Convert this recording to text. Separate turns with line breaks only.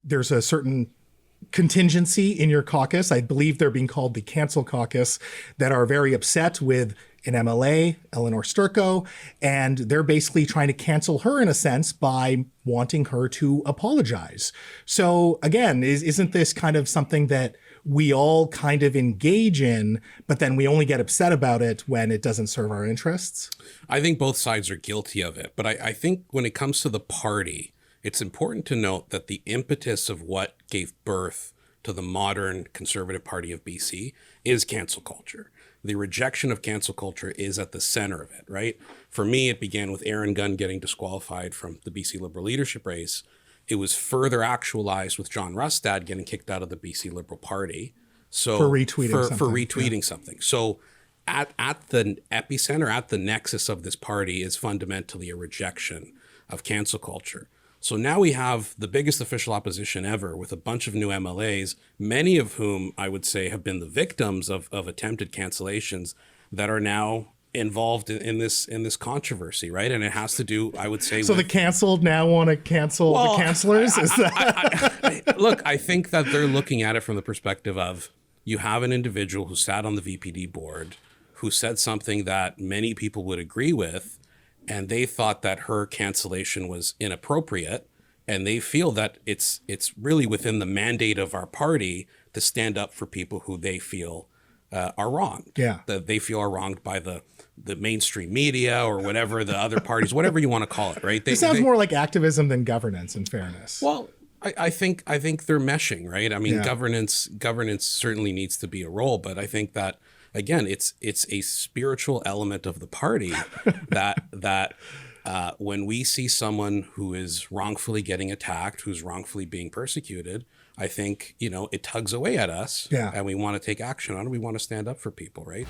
there's a certain contingency in your caucus, I believe they're being called the Cancel Caucus, that are very upset with an MLA, Eleanor Sturko, and they're basically trying to cancel her in a sense by wanting her to apologize. So again, isn't this kind of something that we all kind of engage in, but then we only get upset about it when it doesn't serve our interests?
I think both sides are guilty of it. But I think when it comes to the party, it's important to note that the impetus of what gave birth to the modern Conservative Party of BC is cancel culture. The rejection of cancel culture is at the center of it, right? For me, it began with Aaron Gunn getting disqualified from the BC Liberal leadership race. It was further actualized with John Rustad getting kicked out of the BC Liberal Party. So
for retweeting
something. So at the epicenter, at the nexus of this party is fundamentally a rejection of cancel culture. So now we have the biggest official opposition ever with a bunch of new MLAs, many of whom I would say have been the victims of attempted cancellations that are now involved in this controversy, right? And it has to do, I would say,
so the canceled now want to cancel the cancelers?
Look, I think that they're looking at it from the perspective of, you have an individual who sat on the VPD board who said something that many people would agree with, and they thought that her cancellation was inappropriate, and they feel that it's really within the mandate of our party to stand up for people who they feel are wronged.
Yeah.
That they feel are wronged by the mainstream media or whatever, the other parties, whatever you want to call it, right?
It sounds more like activism than governance, in fairness.
Well, I think they're meshing, right? I mean, governance certainly needs to be a role, but I think that, again, it's a spiritual element of the party that when we see someone who is wrongfully getting attacked, who's wrongfully being persecuted, I think, it tugs away at us, and we want to take action on it. We want to stand up for people, right?